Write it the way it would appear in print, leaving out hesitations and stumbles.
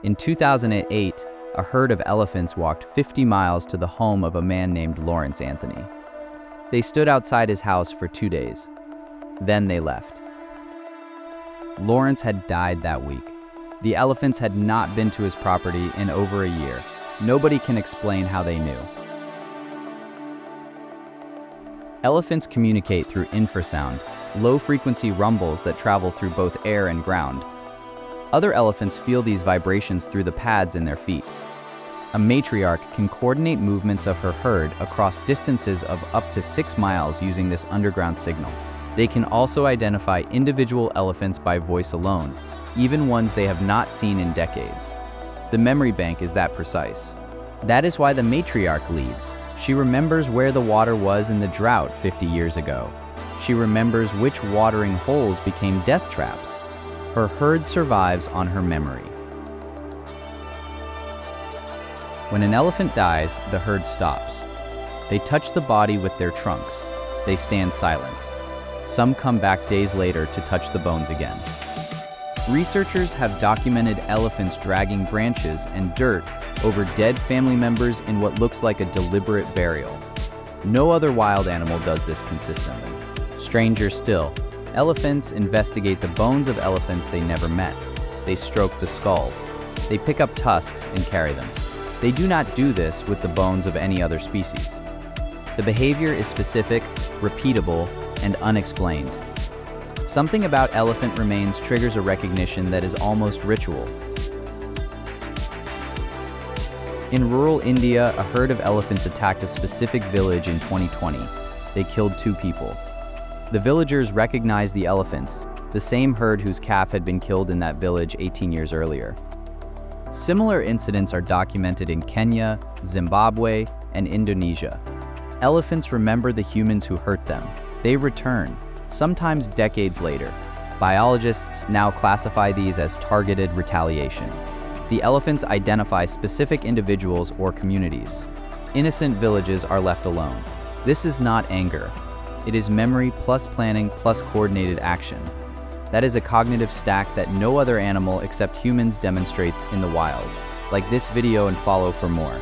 In 2008, a herd of elephants walked 50 miles to the home of a man named Lawrence Anthony. They stood outside his house for 2 days. Then they left. Lawrence had died that week. The elephants had not been to his property in over a year. Nobody can explain how they knew. Elephants communicate through infrasound, low-frequency rumbles that travel through both air and ground. Other elephants feel these vibrations through the pads in their feet. A matriarch can coordinate movements of her herd across distances of up to 6 miles using this underground signal. They can also identify individual elephants by voice alone, even ones they have not seen in decades. The memory bank is that precise. That is why the matriarch leads. She remembers where the water was in the drought 50 years ago. She remembers which watering holes became death traps. Her herd survives on her memory. When an elephant dies, the herd stops. They touch the body with their trunks. They stand silent. Some come back days later to touch the bones again. Researchers have documented elephants dragging branches and dirt over dead family members in what looks like a deliberate burial. No other wild animal does this consistently. Stranger still, elephants investigate the bones of elephants they never met. They stroke the skulls. They pick up tusks and carry them. They do not do this with the bones of any other species. The behavior is specific, repeatable, and unexplained. Something about elephant remains triggers a recognition that is almost ritual. In rural India, a herd of elephants attacked a specific village in 2020. They killed 2 people. The villagers recognized the elephants, the same herd whose calf had been killed in that village 18 years earlier. Similar incidents are documented in Kenya, Zimbabwe, and Indonesia. Elephants remember the humans who hurt them. They return, sometimes decades later. Biologists now classify these as targeted retaliation. The elephants identify specific individuals or communities. Innocent villages are left alone. This is not anger. It is memory plus planning plus coordinated action. That is a cognitive stack that no other animal except humans demonstrates in the wild. Like this video and follow for more.